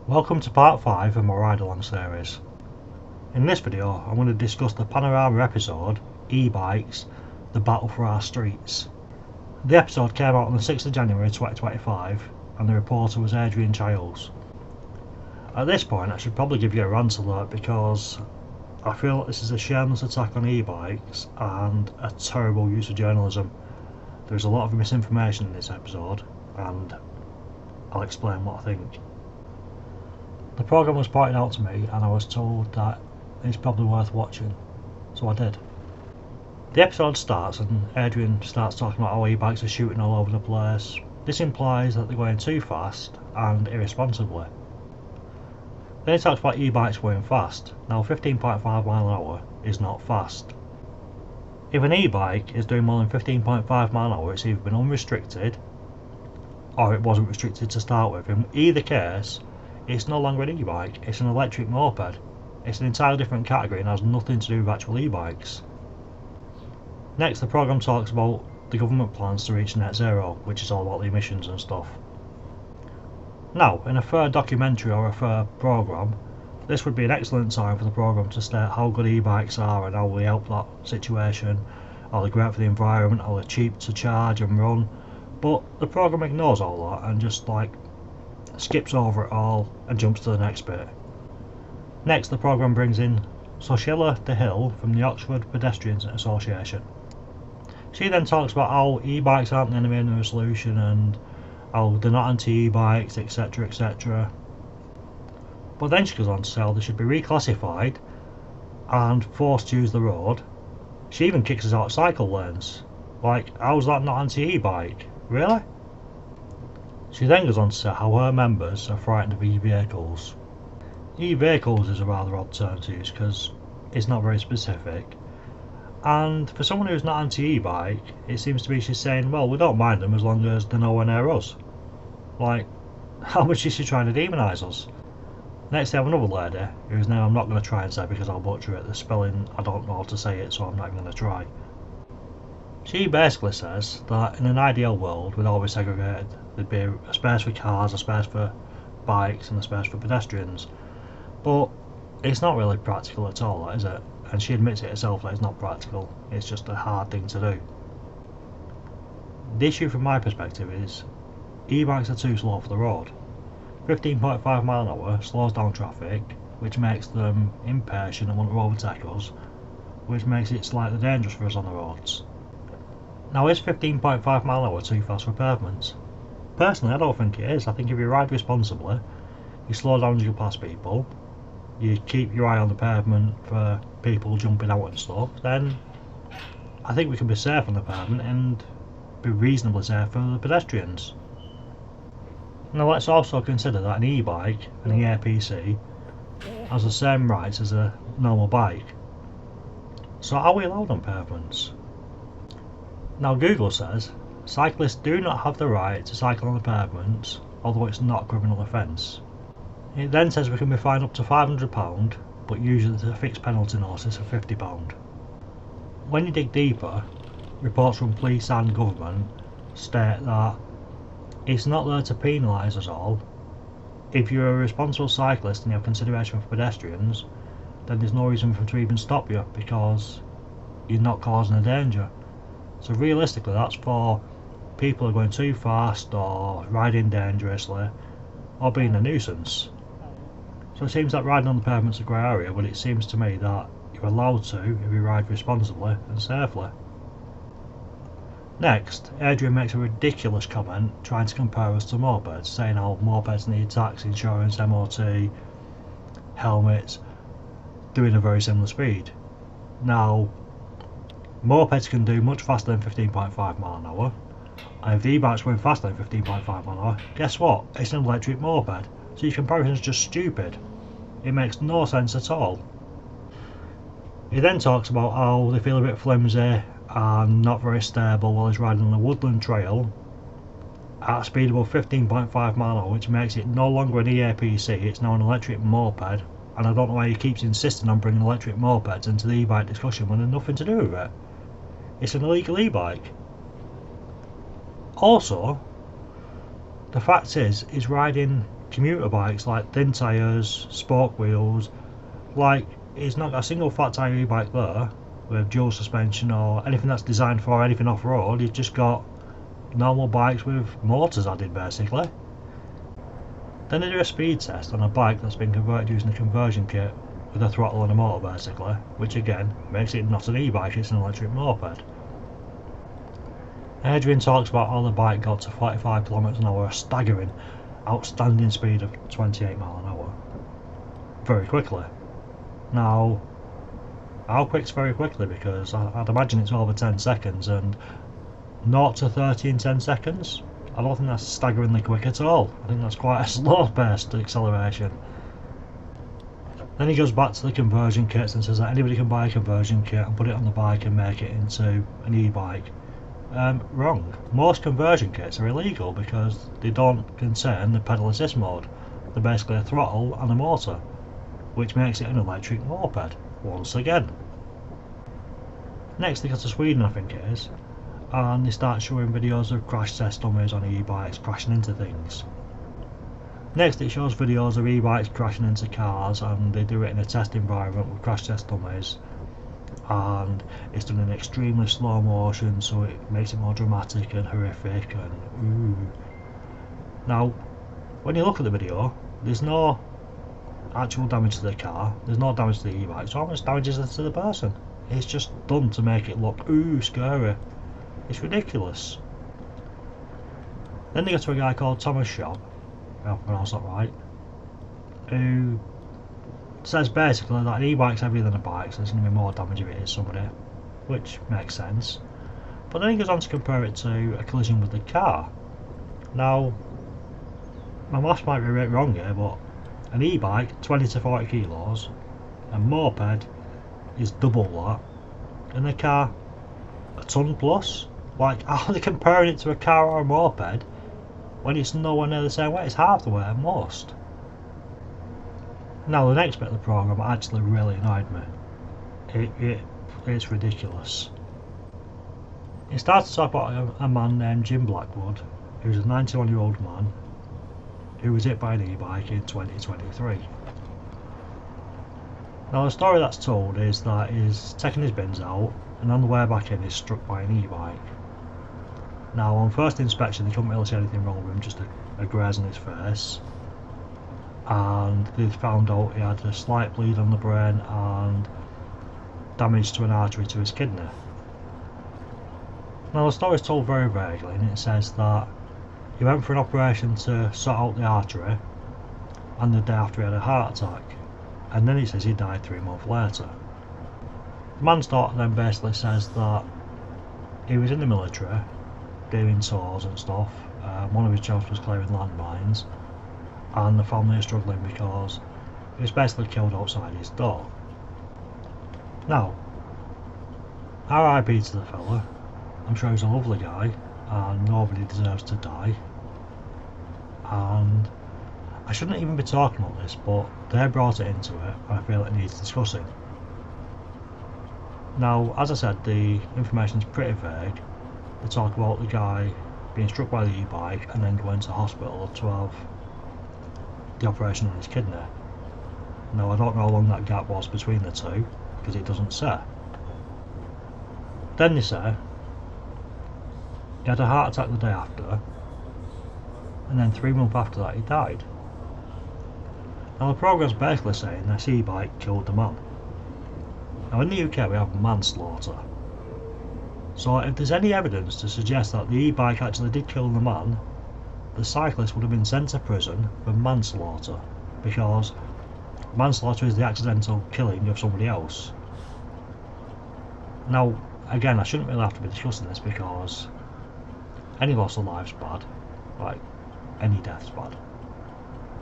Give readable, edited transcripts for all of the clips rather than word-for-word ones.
Welcome to part 5 of my ride along series. In this video I'm going to discuss the Panorama episode, E-Bikes, the battle for our streets. The episode came out on the 6th of January 2025 and the reporter was Adrian Childs. At this point I should probably give you a rant alert because I feel this is a shameless attack on e-bikes and a terrible use of journalism. There's a lot of misinformation in this episode and I'll explain what I think. The programme was pointed out to me and I was told that it's probably worth watching, so I did. The episode starts and Adrian starts talking about how e-bikes are shooting all over the place. This implies that they're going too fast and irresponsibly. Then he talks about e-bikes going fast. Now 15.5 mile an hour is not fast. If an e-bike is doing more than 15.5 mile an hour, it's either been unrestricted or it wasn't restricted to start with. In either case, it's no longer an e-bike, it's an electric moped. It's an entirely different category and has nothing to do with actual e-bikes. Next, the programme talks about the government plans to reach net zero, which is all about the emissions and stuff. Now, in a fair documentary or a fair programme, this would be an excellent time for the programme to state how good e-bikes are and how they help that situation, how they're great for the environment, how they're cheap to charge and run, but the programme ignores all that and just skips over it all and jumps to the next bit. Next, the programme brings in Sociella de Hill from the Oxford Pedestrians Association. She then talks about how e-bikes aren't the enemy of the solution and how they're not anti-e-bikes, etc, etc. But then she goes on to say how they should be reclassified and forced to use the road. She even kicks us out of cycle lanes. How's that not anti-e-bike? Really? She then goes on to say how her members are frightened of e-vehicles. E-vehicles is a rather odd term to use because it's not very specific. And for someone who's not anti-e-bike, it seems to be she's saying, well, we don't mind them as long as they're nowhere near us. How much is she trying to demonise us? Next they have another lady, whose name I'm not going to try and say because I'll butcher it. The spelling, I don't know how to say it, so I'm not going to try. She basically says that in an ideal world we'd all be segregated. There'd be a space for cars, a space for bikes and a space for pedestrians. But it's not really practical at all, is it? And she admits it herself that it's not practical, it's just a hard thing to do. The issue from my perspective is e-bikes are too slow for the road. 15.5 mile an hour slows down traffic, which makes them impatient and want to overtake us, which makes it slightly dangerous for us on the roads. Now, is 15.5 mile an hour too fast for pavements? Personally, I don't think it is. I think if you ride responsibly, you slow down as you pass people, you keep your eye on the pavement for people jumping out and stuff, then I think we can be safe on the pavement and be reasonably safe for the pedestrians. Now let's also consider that an e-bike and an APC has the same rights as a normal bike. So are we allowed on pavements? Now Google says cyclists do not have the right to cycle on the pavements, although it's not a criminal offence. It then says we can be fined up to £500, but usually there's a fixed penalty notice of £50. When you dig deeper, reports from police and government state that it's not there to penalise us all. If you're a responsible cyclist and you have consideration for pedestrians, then there's no reason for them to even stop you because you're not causing a danger. So realistically that's for people who are going too fast or riding dangerously or being a nuisance. So it seems that riding on the pavement's a grey area, but it seems to me that you're allowed to if you ride responsibly and safely. Next, Adrian makes a ridiculous comment trying to compare us to mopeds, saying how mopeds need tax, insurance, MOT, helmets, doing a very similar speed. Now, mopeds can do much faster than 15.5 mile an hour, and if the e-bike's going faster than 15.5 mile an hour, guess what? It's an electric moped. So your comparison is just stupid. It makes no sense at all. He then talks about how they feel a bit flimsy and not very stable while he's riding on a woodland trail at a speed above 15.5 mile an hour, which makes it no longer an EAPC, it's now an electric moped, and I don't know why he keeps insisting on bringing electric mopeds into the e-bike discussion when there's nothing to do with it. It's an illegal e-bike. Also, the fact is, he's riding commuter bikes like thin tyres, spoke wheels, like it's not got a single flat tyre e-bike there with dual suspension or anything that's designed for anything off-road. You've just got normal bikes with motors added basically. Then they do a speed test on a bike that's been converted using a conversion kit with a throttle and a motor basically, which again makes it not an e-bike, it's an electric moped. Adrian talks about how the bike got to 45 km an hour, a staggering, outstanding speed of 28 miles an hour. Very quickly. Now, how quick's very quickly? Because I'd imagine it's over 10 seconds, and 0 to 30 in 10 seconds? I don't think that's staggeringly quick at all. I think that's quite a slow paced acceleration. Then he goes back to the conversion kits and says that anybody can buy a conversion kit and put it on the bike and make it into an e-bike. Wrong. Most conversion kits are illegal because they don't contain the pedal assist mode. They're basically a throttle and a motor, which makes it an electric moped, once again. Next they go to Sweden, I think it is, and they start showing videos of crash test dummies on e-bikes crashing into things. Next it shows videos of e-bikes crashing into cars, and they do it in a test environment with crash test dummies, and it's done in extremely slow motion, so it makes it more dramatic and horrific and ooh. Now, when you look at the video, there's no actual damage to the car, there's no damage to the e-bike, so how much damage is there to the person? It's just done to make it look ooh scary. It's ridiculous. Then they go to a guy called Thomas Shop, if I pronounce that right, who says basically that an e-bike's heavier than a bike, so there's going to be more damage if it hits somebody, which makes sense. But then he goes on to compare it to a collision with the car. Now, my maths might be a bit wrong here, but an e-bike, 20 to 40 kilos, a moped is double that, and a car, a ton plus. Like, how are they comparing it to a car or a moped when it's nowhere near the same weight? It's half the weight at most. Now the next bit of the programme actually really annoyed me. It's ridiculous. It starts to talk about a man named Jim Blackwood, who's a 91-year-old man who was hit by an e-bike in 2023. Now the story that's told is that he's taking his bins out and on the way back in he's struck by an e-bike. Now on first inspection they couldn't really see anything wrong with him, just a graze on his face. And they found out he had a slight bleed on the brain and damage to an artery to his kidney. Now the story is told very vaguely, and it says that he went for an operation to sort out the artery, and the day after he had a heart attack, and then it says he died 3 months later. The man's daughter then basically says that he was in the military doing tours and stuff. One of his jobs was clearing landmines, and the family is struggling because he was basically killed outside his door. Now, RIP to the fella. I'm sure he's a lovely guy and nobody deserves to die. And I shouldn't even be talking about this, but they brought it into it and I feel it needs discussing. Now, as I said, the information is pretty vague. They talk about the guy being struck by the e-bike and then going to hospital to have the operation on his kidney. Now I don't know how long that gap was between the two, because it doesn't say. Then they say he had a heart attack the day after, and then 3 months after that he died. Now the programme's basically saying this e-bike killed the man. Now in the UK we have manslaughter. So if there's any evidence to suggest that the e-bike actually did kill the man, the cyclist would have been sent to prison for manslaughter, because manslaughter is the accidental killing of somebody else. Now, again, I shouldn't really have to be discussing this because any loss of life's bad, like any death's bad.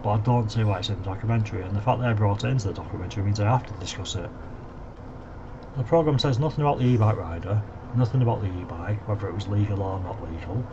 But I don't see why it's in the documentary, and the fact they brought it into the documentary means I have to discuss it. The programme says nothing about the e-bike rider, nothing about the e-bike, whether it was legal or not legal.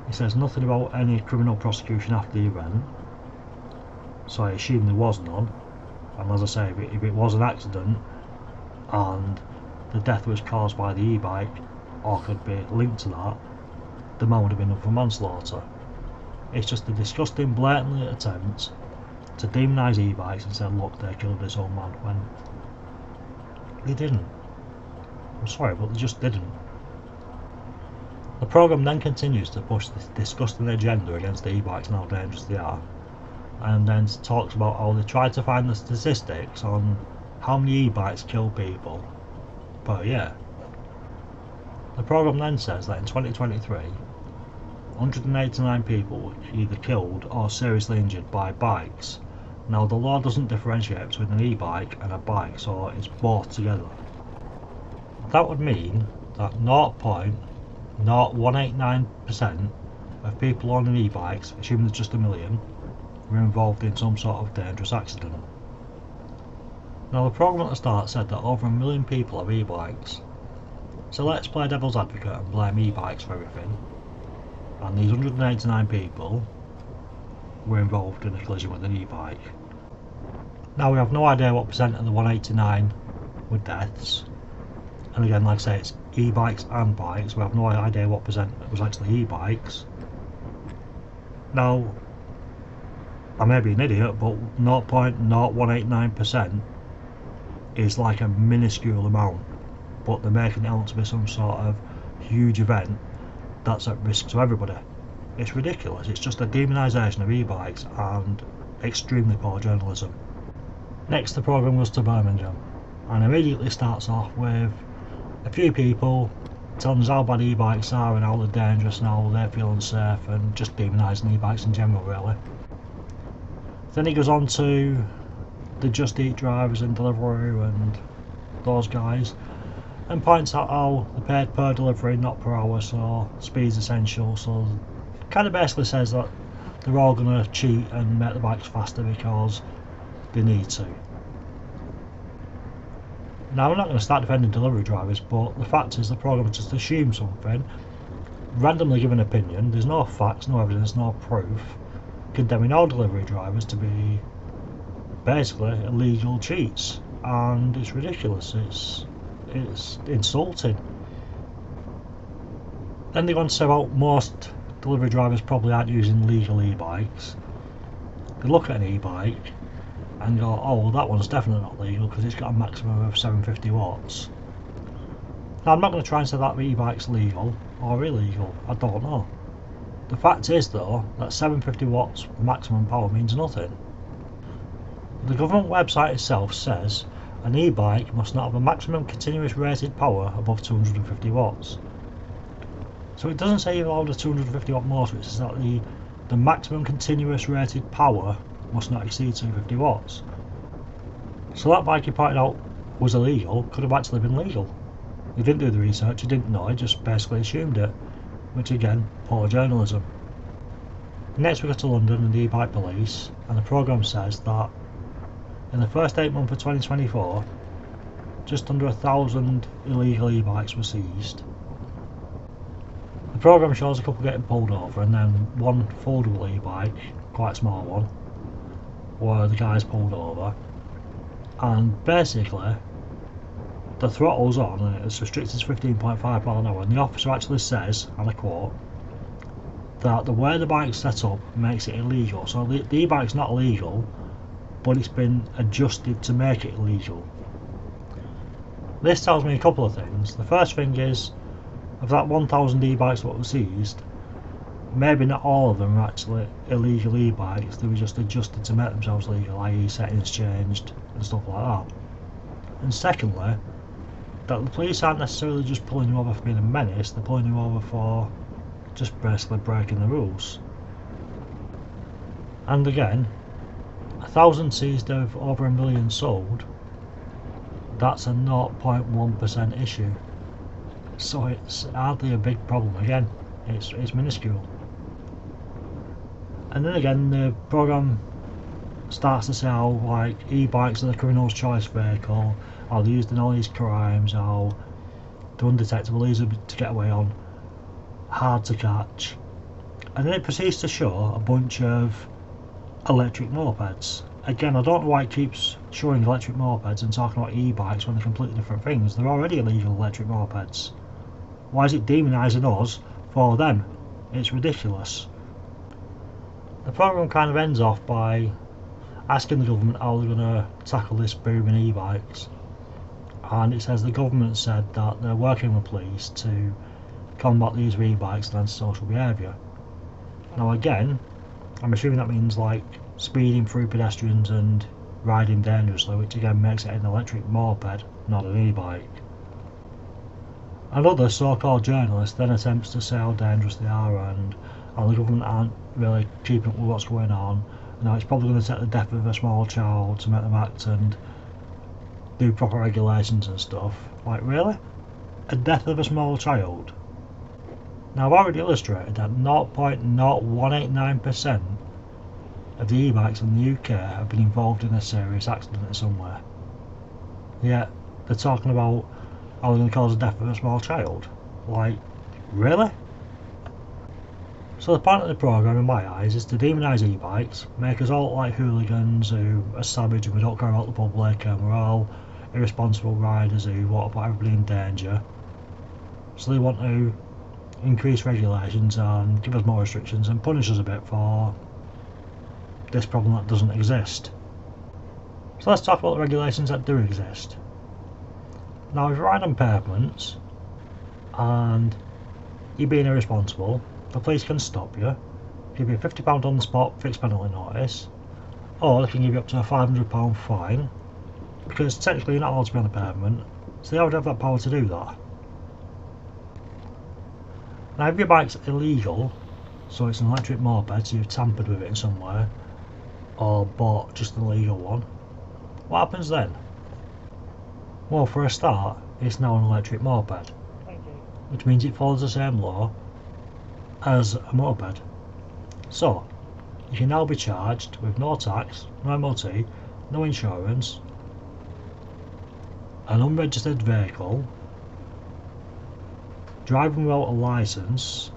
It says nothing about any criminal prosecution after the event, so I assume there was none. And as I say, if it was an accident and the death was caused by the e-bike or could be linked to that, the man would have been up for manslaughter. It's just a disgusting, blatantly attempt to demonise e-bikes and say, look, they killed this old man, when they didn't. I'm sorry, but they just didn't. The programme then continues to push this disgusting agenda against the e-bikes and how dangerous they are, and then talks about how they tried to find the statistics on how many e-bikes kill people per year. The programme then says that in 2023, 189 people were either killed or seriously injured by bikes. Now, the law doesn't differentiate between an e-bike and a bike, so it's both together. That would mean that 0.0189% of people owning e-bikes, assuming there's just a million, were involved in some sort of dangerous accident. Now, the programme at the start said that over 1 million people have e-bikes. So let's play devil's advocate and blame e-bikes for everything. And these 189 people were involved in a collision with an e-bike. Now, we have no idea what percent of the 189 were deaths. And again, like I say, it's e-bikes and bikes. We have no idea what percent was actually e-bikes. Now, I may be an idiot, but 0.0189% is like a minuscule amount. But they're making it out to be some sort of huge event that's at risk to everybody. It's ridiculous. It's just a demonisation of e-bikes and extremely poor journalism. Next, the programme goes to Birmingham and immediately starts off with a few people telling us how bad e-bikes are and how they're dangerous and how they feel unsafe, and just demonising e-bikes in general, really. Then he goes on to the Just Eat drivers and Deliveroo and those guys, and points out how they're paid per delivery, not per hour, so speed's essential. So kind of basically says that they're all going to cheat and make the bikes faster because they need to. Now, I'm not going to start defending delivery drivers, but the fact is the programme just assumes something, randomly give an opinion. There's no facts, no evidence, no proof, condemning all delivery drivers to be basically illegal cheats, and it's ridiculous. It's insulting. Then they go on to say about most delivery drivers probably aren't using legal e-bikes. They look at an e-bike and go, oh well, that one's definitely not legal because it's got a maximum of 750 watts. Now, I'm not going to try and say that the e-bike's legal or illegal, I don't know. The fact is though that 750 watts maximum power means nothing. The government website itself says an e-bike must not have a maximum continuous rated power above 250 watts. So it doesn't say you're allowed a 250 watt motor, it says that the maximum continuous rated power must not exceed 250 watts. So that bike he pointed out was illegal could have actually been legal. He didn't do the research, he didn't know, he just basically assumed it, which again, poor journalism. Next we go to London and the e-bike police, and the programme says that in the first 8 months of 2024, just under 1,000 illegal e-bikes were seized. The programme shows a couple getting pulled over and then one foldable e-bike, quite a small one, where the guy's pulled over, and basically the throttle's on and it's restricted to 15.5 miles an hour, and the officer actually says, and I quote, that the way the bike's set up makes it illegal. So the e-bike's not illegal, but it's been adjusted to make it illegal. This tells me a couple of things. The first thing is, of that 1,000 e-bikes that were seized, maybe not all of them are actually illegal e-bikes, they were just adjusted to make themselves legal, i.e. settings changed and stuff like that. And secondly, that the police aren't necessarily just pulling you over for being a menace, they're pulling you over for just basically breaking the rules. And again, 1,000 seized of over 1 million sold, that's a 0.1% issue. So it's hardly a big problem. Again, it's minuscule. And then again, the programme starts to say how like e-bikes are the criminal's choice vehicle, how they're used in all these crimes, how they're undetectable, easy to get away on, hard to catch. And then it proceeds to show a bunch of electric mopeds. Again, I don't know why it keeps showing electric mopeds and talking about e-bikes when they're completely different things. They're already illegal electric mopeds. Why is it demonising us for them? It's ridiculous. The programme kind of ends off by asking the government how they're going to tackle this boom in e-bikes, and it says the government said that they're working with police to combat these e-bikes and antisocial behaviour. Now again, I'm assuming that means like speeding through pedestrians and riding dangerously, which again makes it an electric moped, not an e-bike. Another so-called journalist then attempts to say how dangerous they are and how the government aren't really keeping up with what's going on. Now it's probably going to take the death of a small child to make them act and do proper regulations and stuff. Like, really? A death of a small child? Now I've already illustrated that 0.0189% of the e-bikes in the UK have been involved in a serious accident in some way. Yet they're talking about how they're going to cause the death of a small child. Like, really? So the point of the programme in my eyes is to demonise e-bikes, make us all look like hooligans who are savage and we don't care about the public and we're all irresponsible riders who want to put everybody in danger. So they want to increase regulations and give us more restrictions and punish us a bit for this problem that doesn't exist. So let's talk about the regulations that do exist. Now if you ride on pavements and you're being irresponsible, the police can stop you, give you £50 on the spot fixed penalty notice, or they can give you up to a £500 fine, because technically you're not allowed to be on the pavement, so they would have that power to do that. Now if your bike's illegal, so it's an electric moped, so you've tampered with it in some way, or bought just an illegal one, what happens then? Well, for a start, it's now an electric moped, which means it follows the same law as a moped. So, you can now be charged with no tax, no MOT, no insurance, an unregistered vehicle, driving without a licence.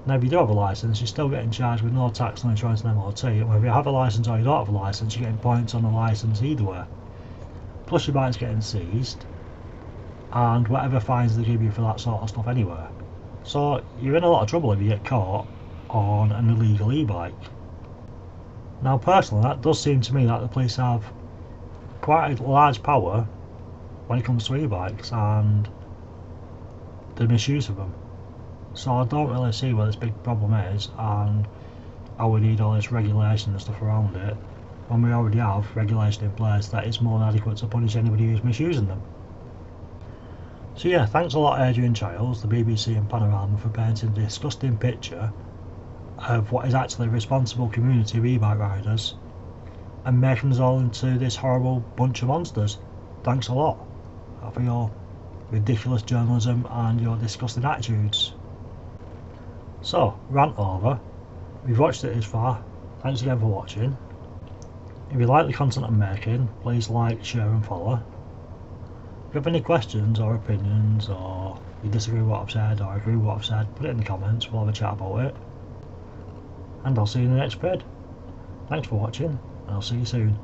Now if you do have a licence, you're still getting charged with no tax, no insurance and MOT, and whether you have a licence or you don't have a licence, you're getting points on the licence either way. Plus your bike's getting seized, and whatever fines they give you for that sort of stuff anyway. So you're in a lot of trouble if you get caught on an illegal e-bike. Now personally, that does seem to me that the police have quite a large power when it comes to e-bikes and the misuse of them. So I don't really see where this big problem is and how we need all this regulation and stuff around it when we already have regulation in place that is more than adequate to punish anybody who's misusing them. So yeah, thanks a lot Adrian Childs, the BBC and Panorama for painting a disgusting picture of what is actually a responsible community of e-bike riders and making us all into this horrible bunch of monsters. Thanks a lot for your ridiculous journalism and your disgusting attitudes. So, rant over. If you've watched it this far, thanks again for watching. If you like the content I'm making, please like, share and follow. If you have any questions or opinions, or you disagree with what I've said or agree with what I've said, put it in the comments, we'll have a chat about it. And I'll see you in the next vid. Thanks for watching, and I'll see you soon.